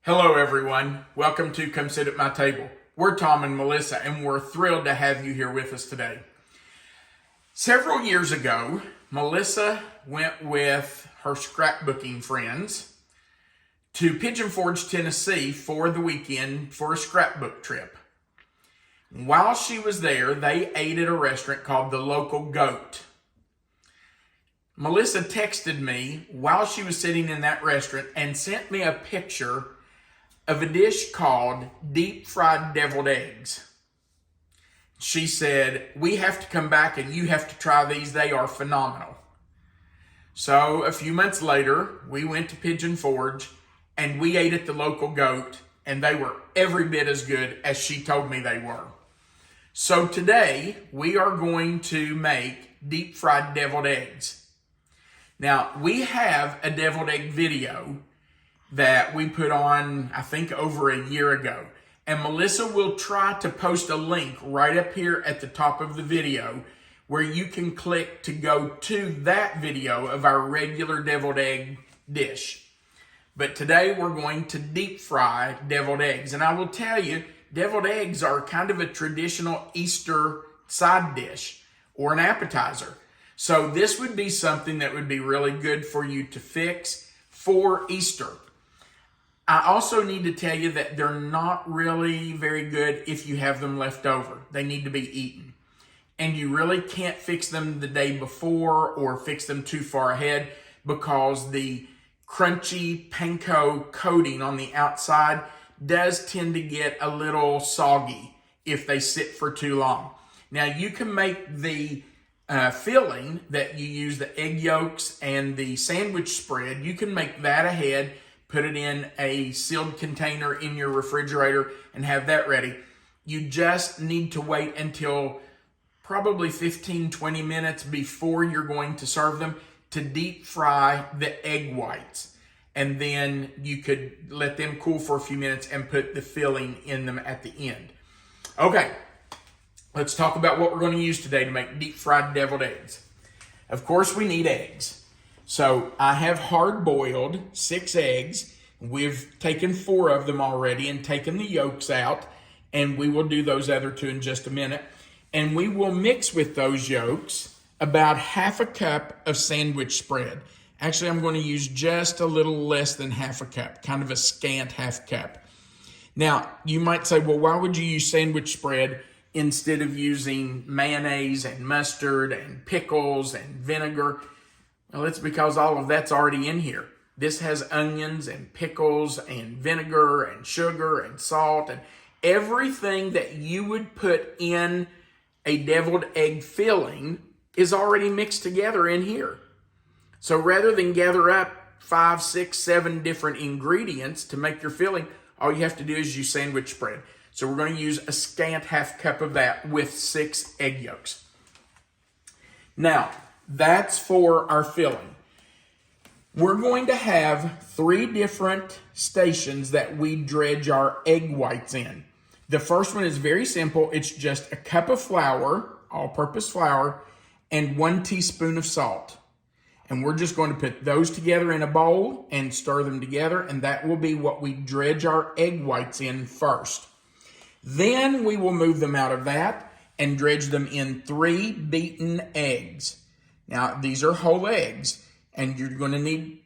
Hello everyone, welcome to Come Sit at My Table. We're Tom and Melissa and we're thrilled to have you here with us today. Several years ago, Melissa went with her scrapbooking friends to Pigeon Forge, Tennessee for the weekend for a scrapbook trip. While she was there, they ate at a restaurant called The Local Goat. Melissa texted me while she was sitting in that restaurant and sent me a picture of a dish called deep fried deviled eggs. She said, "We have to come back and you have to try these. They are phenomenal." So a few months later, we went to Pigeon Forge and we ate at The Local Goat, and they were every bit as good as she told me they were. So today we are going to make deep fried deviled eggs. Now, we have a deviled egg video that we put on, I think, over a year ago. And Melissa will try to post a link right up here at the top of the video where you can click to go to that video of our regular deviled egg dish. But today we're going to deep fry deviled eggs. And I will tell you, deviled eggs are kind of a traditional Easter side dish or an appetizer. So this would be something that would be really good for you to fix for Easter. I also need to tell you that they're not really very good if you have them left over. They need to be eaten. And you really can't fix them the day before or fix them too far ahead because the crunchy Panko coating on the outside does tend to get a little soggy if they sit for too long. Now you can make the filling that you use, the egg yolks and the sandwich spread, you can make that ahead. Put it in a sealed container in your refrigerator and have that ready. You just need to wait until probably 15-20 minutes before you're going to serve them to deep fry the egg whites. And then you could let them cool for a few minutes and put the filling in them at the end. Okay, let's talk about what we're going to use today to make deep fried deviled eggs. Of course, we need eggs. So I have hard-boiled 6 eggs. We've taken 4 of them already and taken the yolks out, and we will do those other 2 in just a minute. And we will mix with those yolks about half a cup of sandwich spread. Actually, I'm going to use just a little less than half a cup, kind of a scant half cup. Now, you might say, well, why would you use sandwich spread instead of using mayonnaise and mustard and pickles and vinegar? Well, it's because all of that's already in here. This has onions and pickles and vinegar and sugar and salt and everything that you would put in a deviled egg filling is already mixed together in here. So rather than gather up 5, 6, 7 different ingredients to make your filling, all you have to do is use sandwich spread. So we're going to use a scant half cup of that with 6 egg yolks. Now, that's for our filling. We're going to have 3 different stations that we dredge our egg whites in. The first one is very simple. It's just a cup of flour, all-purpose flour, and 1 teaspoon of salt. And we're just going to put those together in a bowl and stir them together, and that will be what we dredge our egg whites in first. Then we will move them out of that and dredge them in 3 beaten eggs. Now, these are whole eggs, and you're going to need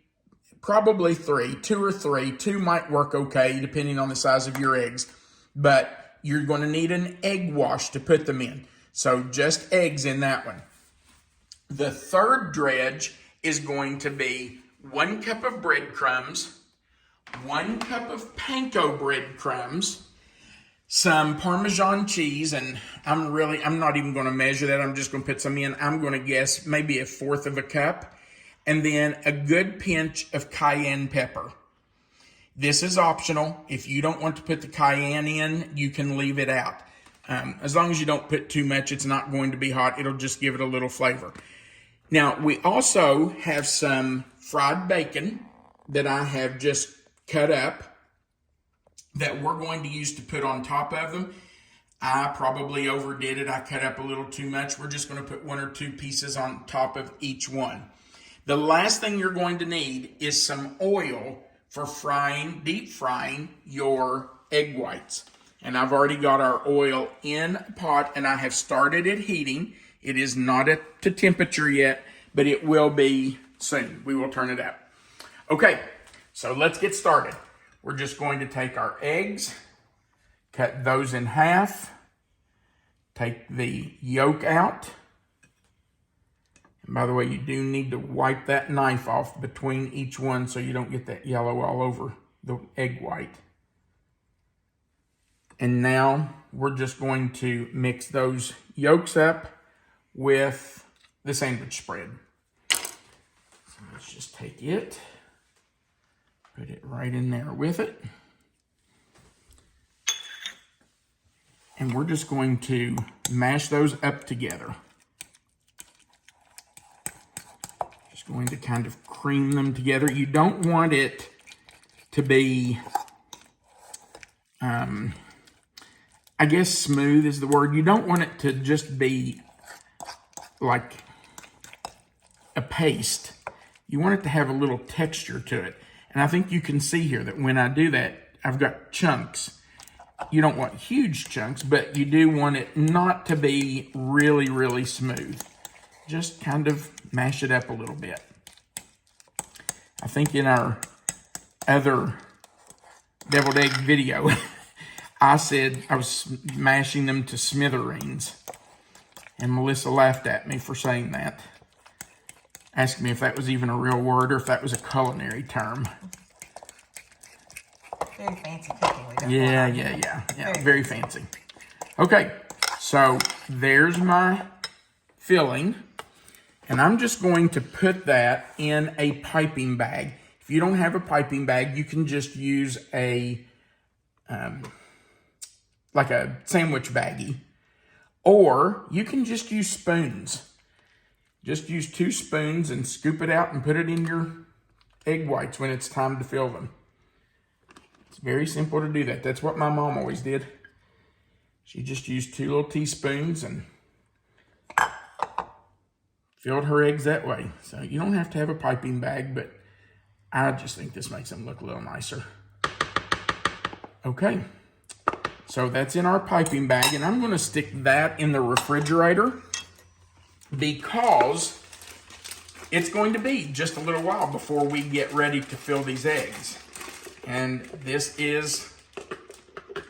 probably 3, 2 or 3. 2 might work okay, depending on the size of your eggs. But you're going to need an egg wash to put them in. So just eggs in that one. The third dredge is going to be 1 cup of breadcrumbs, 1 cup of Panko breadcrumbs, some Parmesan cheese, and I'm not even going to measure that. I'm just going to put some in. I'm going to guess maybe 1/4 of a cup, and then a good pinch of cayenne pepper. This is optional. If you don't want to put the cayenne in, you can leave it out. As long as you don't put too much, it's not going to be hot. It'll just give it a little flavor. Now, we also have some fried bacon that I have just cut up that we're going to use to put on top of them. I probably overdid it. I cut up a little too much. We're just going to put 1 or 2 pieces on top of each one. The last thing you're going to need is some oil for deep frying your egg whites. And I've already got our oil in a pot, and I have started it heating. It is not at the temperature yet, but it will be soon. We will turn it up. Okay, so let's get started. We're just going to take our eggs, cut those in half, take the yolk out. And by the way, you do need to wipe that knife off between each one so you don't get that yellow all over the egg white. And now we're just going to mix those yolks up with the sandwich spread. So let's just take it, put it right in there with it. And we're just going to mash those up together. Just going to kind of cream them together. You don't want it to be, I guess smooth is the word. You don't want it to just be like a paste. You want it to have a little texture to it. And I think you can see here that when I do that, I've got chunks. You don't want huge chunks, but you do want it not to be really, really smooth. Just kind of mash it up a little bit. I think in our other deviled egg video, I said I was mashing them to smithereens. And Melissa laughed at me for saying that. Asked me if that was even a real word or if that was a culinary term. Very fancy cooking. Yeah. Very fancy. Okay, so there's my filling. And I'm just going to put that in a piping bag. If you don't have a piping bag, you can just use a, like a sandwich baggie. Or you can just use spoons. Just use 2 spoons and scoop it out and put it in your egg whites when it's time to fill them. It's very simple to do that. That's what my mom always did. She just used 2 little teaspoons and filled her eggs that way. So you don't have to have a piping bag, but I just think this makes them look a little nicer. Okay, so that's in our piping bag, and I'm going to stick that in the refrigerator because it's going to be just a little while before we get ready to fill these eggs. And this is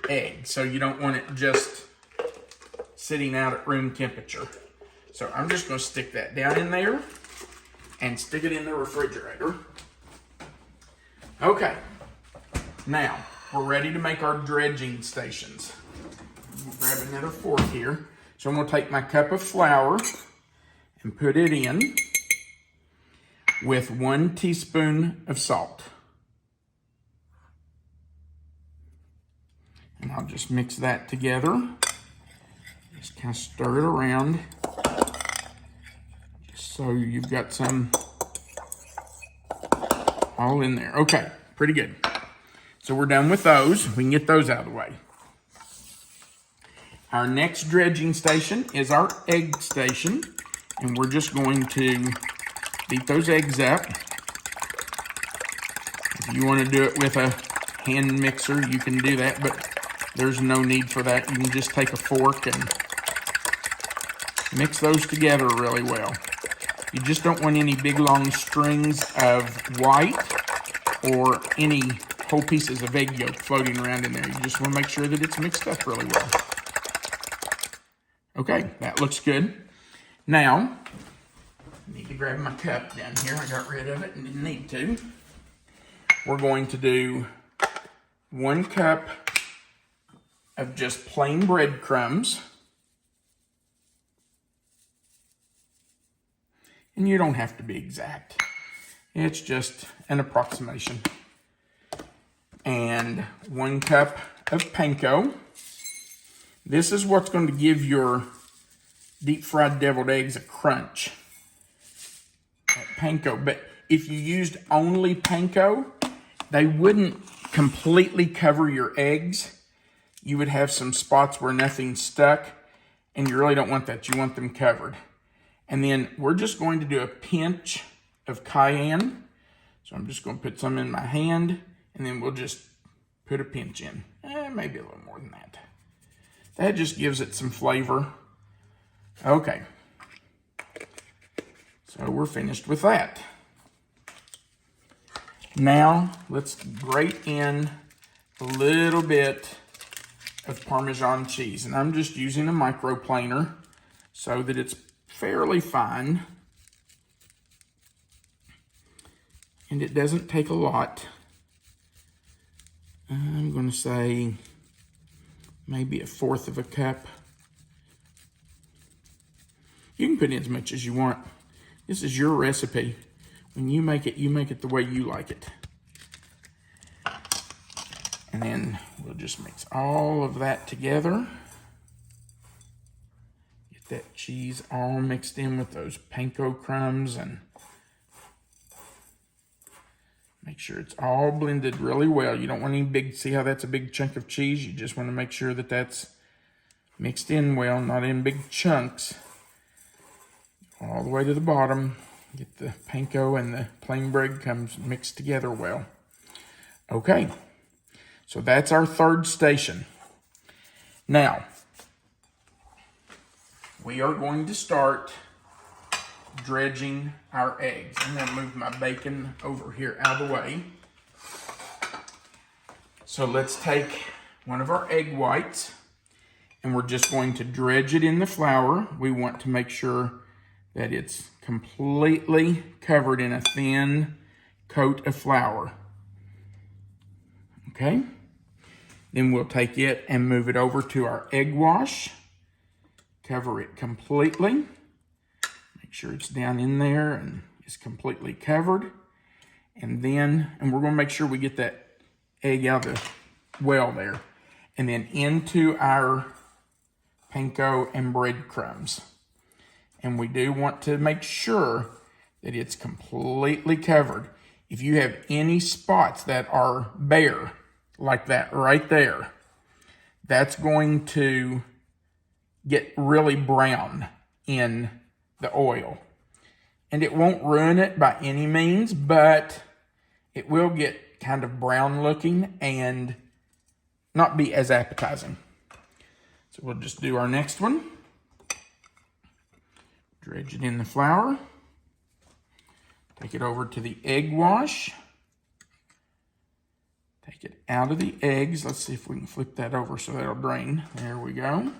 egg, so you don't want it just sitting out at room temperature. So I'm just going to stick that down in there and stick it in the refrigerator. Okay, now we're ready to make our dredging stations. I'll grab another fork here. So I'm going to take my cup of flour and put it in with 1 teaspoon of salt. And I'll just mix that together. Just kind of stir it around. Just so you've got some all in there. Okay, pretty good. So we're done with those. We can get those out of the way. Our next dredging station is our egg station. And we're just going to beat those eggs up. If you want to do it with a hand mixer, you can do that, but there's no need for that. You can just take a fork and mix those together really well. You just don't want any big long strings of white or any whole pieces of egg yolk floating around in there. You just want to make sure that it's mixed up really well. Okay, that looks good. Now, I need to grab my cup down here. I got rid of it and didn't need to. We're going to do 1 cup of just plain breadcrumbs. And you don't have to be exact. It's just an approximation. And 1 cup of Panko. This is what's going to give your deep fried deviled eggs a crunch. Panko. But if you used only Panko, they wouldn't completely cover your eggs. You would have some spots where nothing's stuck, and you really don't want that. You want them covered. And then we're just going to do a pinch of cayenne. So I'm just going to put some in my hand, and then we'll just put a pinch in. Maybe a little more than that. That just gives it some flavor. Okay. So we're finished with that. Now let's grate in a little bit of Parmesan cheese. And I'm just using a microplaner so that it's fairly fine. And it doesn't take a lot. I'm going to say maybe 1/4 of a cup. You can put in as much as you want. This is your recipe. When you make it the way you like it. And then we'll just mix all of that together. Get that cheese all mixed in with those panko crumbs and make sure it's all blended really well. You don't want any big, see how that's a big chunk of cheese? You just want to make sure that that's mixed in well, not in big chunks. All the way to the bottom. Get the panko and the plain breadcrumbs mixed together well. Okay, so that's our third station. Now, we are going to start dredging our eggs. I'm going to move my bacon over here out of the way. So let's take one of our egg whites and we're just going to dredge it in the flour. We want to make sure that it's completely covered in a thin coat of flour. Okay? Then we'll take it and move it over to our egg wash. Cover it completely. Make sure it's down in there and it's completely covered. And then, we're going to make sure we get that egg out of the well there. And then into our panko and breadcrumbs. And we do want to make sure that it's completely covered. If you have any spots that are bare, like that right there, that's going to get really brown in the oil. And it won't ruin it by any means, but it will get kind of brown looking and not be as appetizing. So we'll just do our next one. Dredge it in the flour. Take it over to the egg wash. Take it out of the eggs. Let's see if we can flip that over so that'll drain. There we go.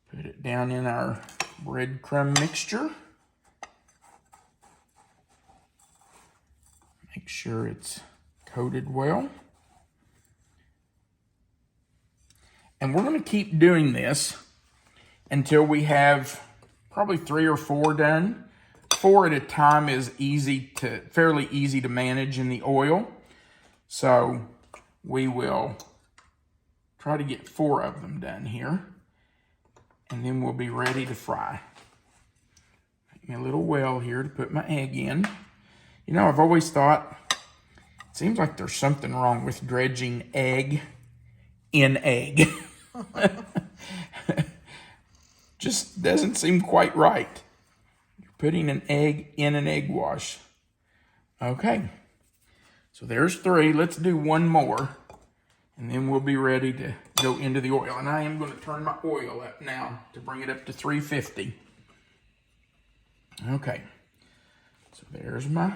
Put it down in our breadcrumb mixture. Make sure it's coated well. And we're going to keep doing this until we have probably 3 or 4 done. 4 at a time is fairly easy to manage in the oil. So we will try to get 4 of them done here. And then we'll be ready to fry. Make me a little well here to put my egg in. You know, I've always thought, it seems like there's something wrong with dredging egg in egg. Just doesn't seem quite right. You're putting an egg in an egg wash. Okay, so there's 3. Let's do 1 more, and then we'll be ready to go into the oil. And I am going to turn my oil up now to bring it up to 350. Okay, so there's my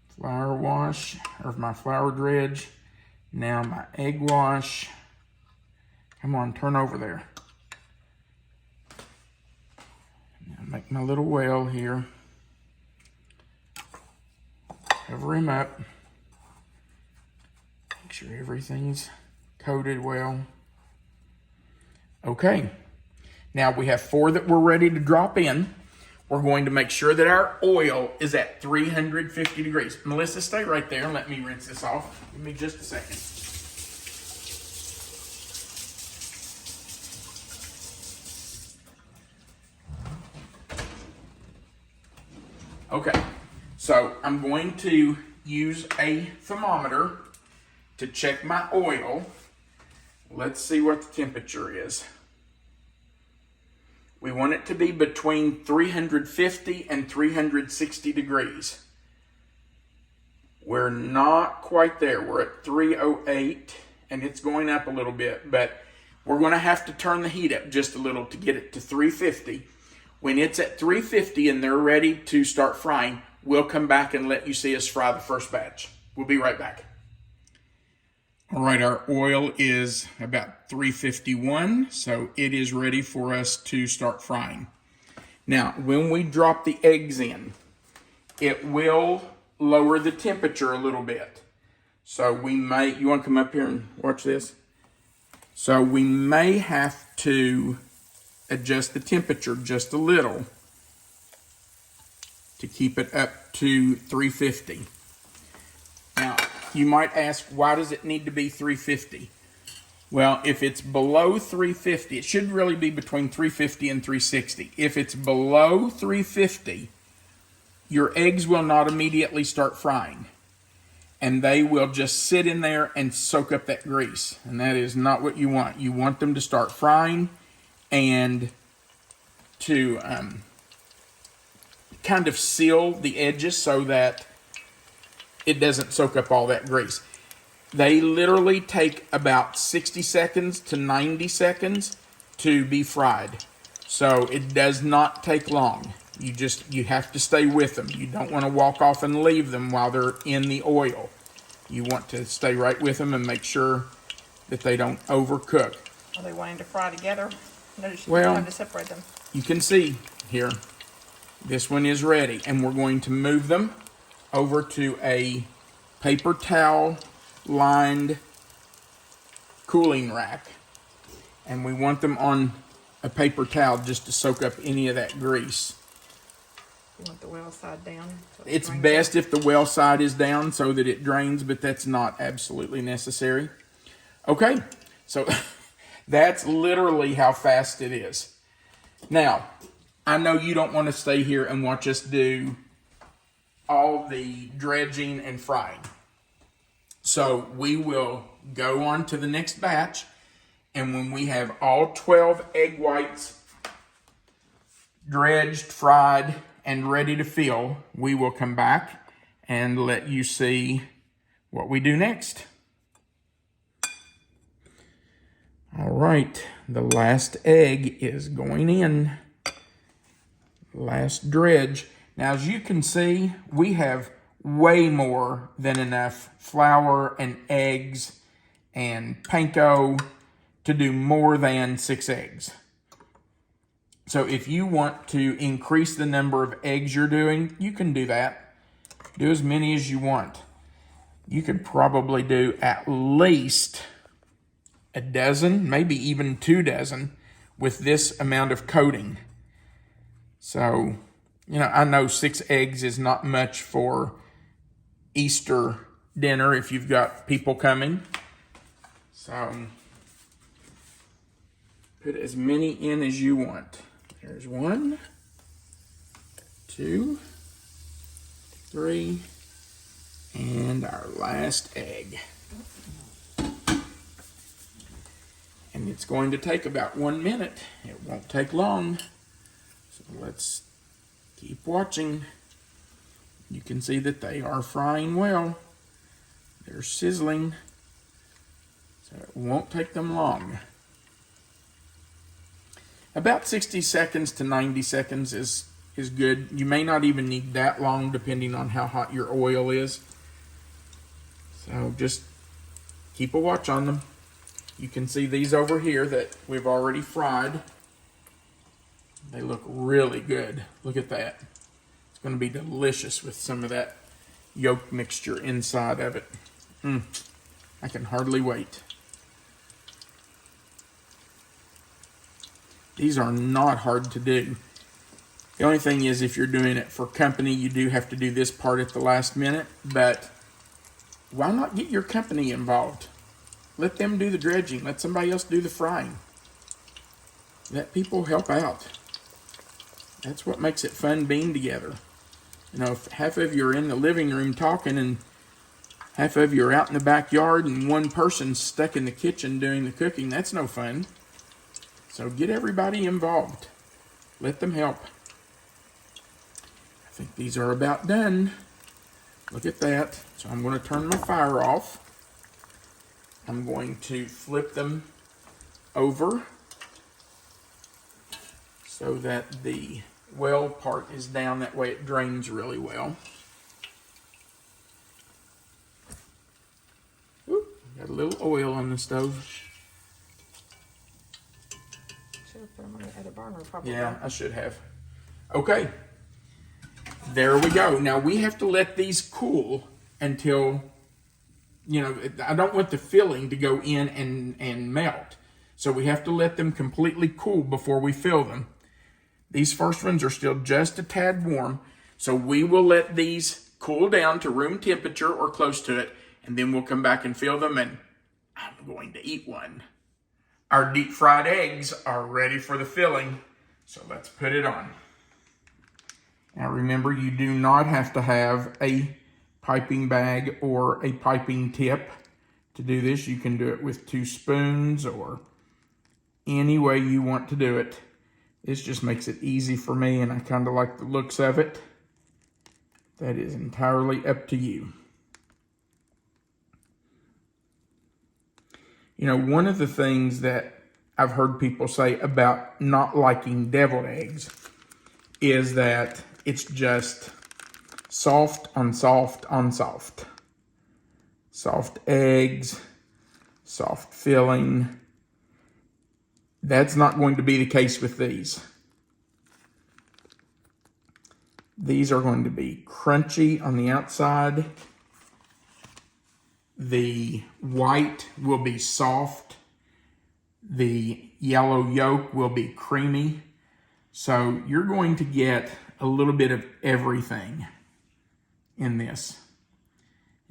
flour wash, or my flour dredge. Now my egg wash. Come on, turn over there. Now make my little well here. Cover him up. Make sure everything's coated well. Okay. Now we have 4 that we're ready to drop in. We're going to make sure that our oil is at 350 degrees. Melissa, stay right there and let me rinse this off. Give me just a second. Okay, so I'm going to use a thermometer to check my oil. Let's see what the temperature is. We want it to be between 350 and 360 degrees. We're not quite there. We're at 308, and it's going up a little bit, but we're going to have to turn the heat up just a little to get it to 350. When it's at 350 and they're ready to start frying, we'll come back and let you see us fry the first batch. We'll be right back. All right, our oil is about 351, so it is ready for us to start frying. Now, when we drop the eggs in, it will lower the temperature a little bit. So we may, you want to come up here and watch this? So we may have to adjust the temperature just a little to keep it up to 350. Now, you might ask, why does it need to be 350? Well, if it's below 350, it should really be between 350 and 360. If it's below 350, your eggs will not immediately start frying. And they will just sit in there and soak up that grease. And that is not what you want. You want them to start frying and to kind of seal the edges so that it doesn't soak up all that grease. They literally take about 60 seconds to 90 seconds to be fried. So it does not take long. You have to stay with them. You don't want to walk off and leave them while they're in the oil. You want to stay right with them and make sure that they don't overcook. Are they wanting to fry together? Notice you Well, have to separate them. You can see here, this one is ready, and we're going to move them over to a paper towel lined cooling rack, and we want them on a paper towel just to soak up any of that grease. You want the well side down? So It's best if the well side is down so that it drains, but that's not absolutely necessary. Okay, so that's literally how fast it is. Now, I know you don't want to stay here and watch us do all the dredging and frying. So we will go on to the next batch, and when we have all 12 egg whites dredged, fried, and ready to fill, we will come back and let you see what we do next. All right, the last egg is going in. Last dredge. Now, as you can see, we have way more than enough flour and eggs and panko to do more than 6 eggs. So if you want to increase the number of eggs you're doing, you can do that. Do as many as you want. You could probably do at least a dozen, maybe even 2 dozen with this amount of coating. So, you know, I know 6 eggs is not much for Easter dinner if you've got people coming. So, put as many in as you want. There's 1, 2, 3, and our last egg. And it's going to take about 1 minute. It won't take long. So let's keep watching. You can see that they are frying well. They're sizzling. So it won't take them long. About 60 seconds to 90 seconds is good. You may not even need that long depending on how hot your oil is. So just keep a watch on them. You can see these over here that we've already fried. They look really good. Look at that. It's going to be delicious with some of that yolk mixture inside of it. I can hardly wait. These are not hard to do. The only thing is, if you're doing it for company, you do have to do this part at the last minute, but why not get your company involved? Let them do the dredging. Let somebody else do the frying. Let people help out. That's what makes it fun being together. You know, if half of you are in the living room talking and half of you are out in the backyard and one person's stuck in the kitchen doing the cooking, that's no fun. So get everybody involved. Let them help. I think these are about done. Look at that. So I'm going to turn my fire off. I'm going to flip them over so that the well part is down. That way it drains really well. Ooh, got a little oil on the stove. Should have put them on the other burner probably. Yeah, I should have. Okay. There we go. Now we have to let these cool until, you know, I don't want the filling to go in and melt. So we have to let them completely cool before we fill them. These first ones are still just a tad warm. So we will let these cool down to room temperature or close to it. And then we'll come back and fill them, and I'm going to eat one. Our deep fried eggs are ready for the filling. So let's put it on. Now remember, you do not have to have a piping bag or a piping tip to do this. You can do it with 2 spoons or any way you want to do it. This just makes it easy for me, and I kind of like the looks of it. That is entirely up to you. You know, one of the things that I've heard people say about not liking deviled eggs is that it's just soft on soft on soft. Soft eggs, soft filling. That's not going to be the case with these. These are going to be crunchy on the outside. The white will be soft. The yellow yolk will be creamy. So you're going to get a little bit of everything in this.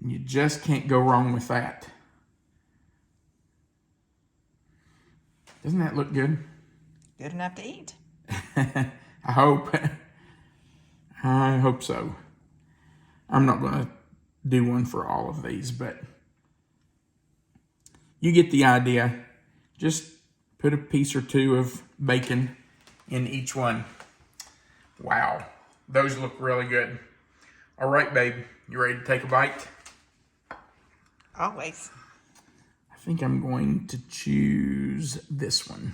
And you just can't go wrong with that. Doesn't that look good? Good enough to eat. I hope. I hope so. I'm not going to do one for all of these, but you get the idea. Just put a piece or 2 of bacon in each one. Wow, those look really good. All right, babe, you ready to take a bite? Always. I think I'm going to choose this one.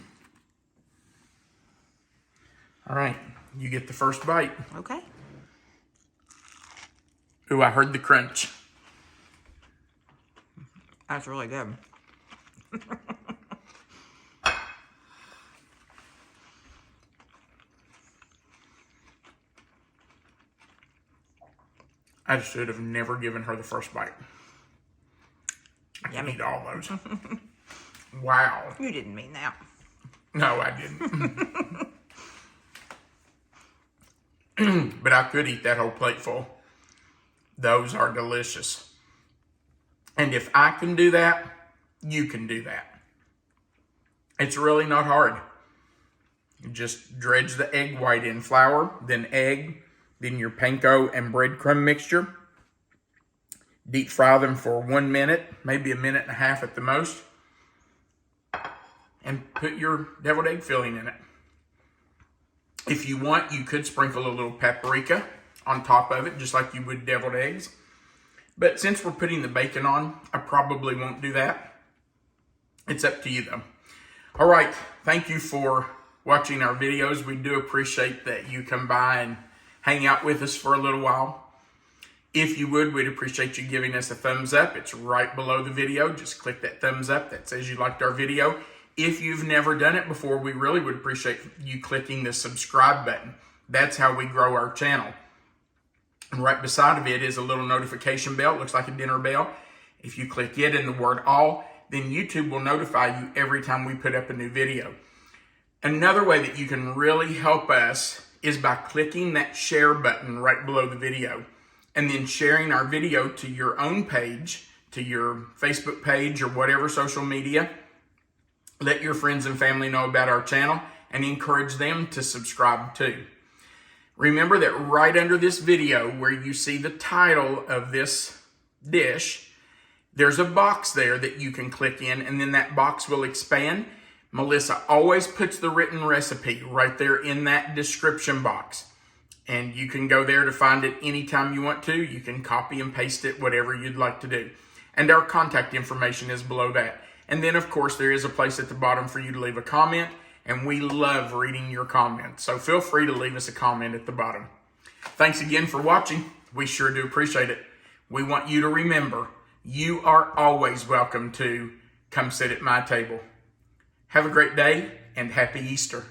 All right, you get the first bite. Okay. Ooh, I heard the crunch. That's really good. I should have never given her the first bite. I can eat all those. Wow. You didn't mean that. No, I didn't. But I could eat that whole plate full. Those are delicious. And if I can do that, you can do that. It's really not hard. You just dredge the egg white in flour, then egg, then your panko and breadcrumb mixture. Deep fry them for 1 minute, maybe 1.5 minutes at the most. And put your deviled egg filling in it. If you want, you could sprinkle a little paprika on top of it, just like you would deviled eggs. But since we're putting the bacon on, I probably won't do that. It's up to you though. All right, thank you for watching our videos. We do appreciate that you come by and hang out with us for a little while. If you would, we'd appreciate you giving us a thumbs up. It's right below the video. Just click that thumbs up that says you liked our video. If you've never done it before, we really would appreciate you clicking the subscribe button. That's how we grow our channel. And right beside of it is a little notification bell. It looks like a dinner bell. If you click it and the word all, then YouTube will notify you every time we put up a new video. Another way that you can really help us is by clicking that share button right below the video and then sharing our video to your own page, to your Facebook page or whatever social media. Let your friends and family know about our channel and encourage them to subscribe too. Remember that right under this video where you see the title of this dish, there's a box there that you can click in, and then that box will expand. Melissa always puts the written recipe right there in that description box. And you can go there to find it anytime you want to. You can copy and paste it, whatever you'd like to do. And our contact information is below that. And then, of course, there is a place at the bottom for you to leave a comment. And we love reading your comments. So feel free to leave us a comment at the bottom. Thanks again for watching. We sure do appreciate it. We want you to remember, you are always welcome to come sit at my table. Have a great day and happy Easter.